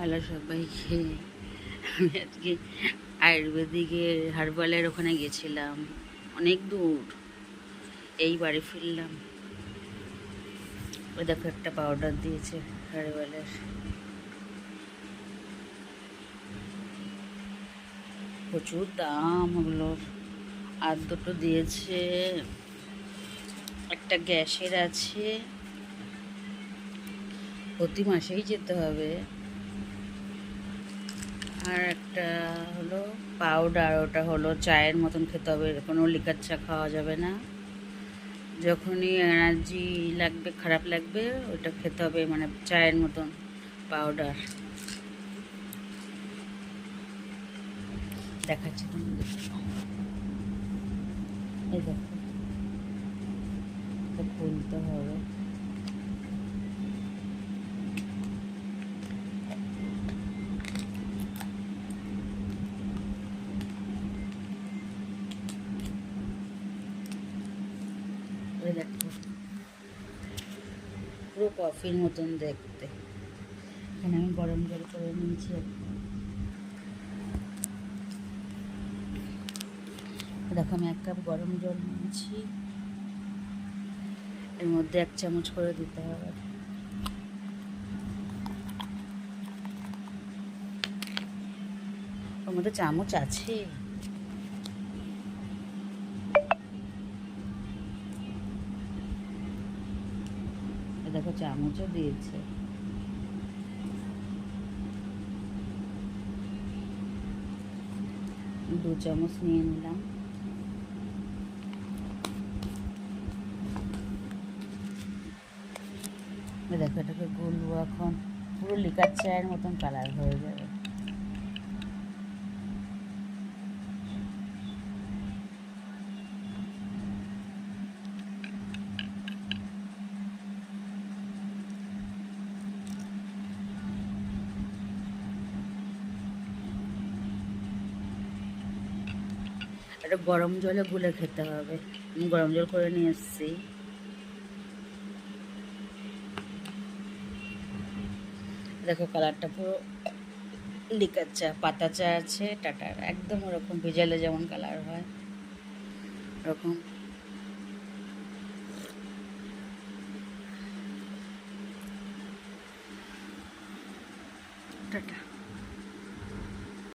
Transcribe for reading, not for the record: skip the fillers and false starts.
Hello সবাইকে। আমি আজকে আয়ুর্বেদিকের হার্বালের ওখানে গেছিলাম, অনেক দূর। এই বাড়ি ফিরলাম। ওই দেখো একটা পাউডার দিয়েছে হার্বালের, প্রচুর দাম ওগুলোর। আর দুটো দিয়েছে, একটা গ্যাসের আছে, প্রতি মাসেই যেতে হবে। আর একটা হলো পাউডার, ওটা হলো চায়ের মতন খেতে হবে, কোনো লিকার চা খাওয়া যাবে না। যখনই এনার্জি লাগবে, খারাপ লাগবে, ওটা খেতে হবে, মানে চায়ের মতন পাউডার। দেখাচ্ছি তোমাদের, এই দেখো, এটা খুলতে হবে। ওই দেখো, পুরো কফির মতন দেখতে। এখানে আমি গরম জল করে নিয়েছি। দেখো, আমি 1 কাপ গরম জল নিয়েছি, এর মধ্যে 1 চামচ করে দিতে হবে। ওর মধ্যে চামচ আছে। দেখো, চামচও দিয়েছে। দু চামচ নিয়ে নিলাম। দেখো, এটাকে গুলবো এখন, পুরো লিকার চায়ের মতন কালার হয়ে যাবে। এটা গরম জলে গুলে খেতে হবে। আমি গরম জল করে নিয়ে এসেছি। দেখো, কালারটা পুরো লিকার চা, পাতা চা আছে টাটার, একদম ওরকম ভিজালে যেমন কালার হয় ওরকম। টাটা।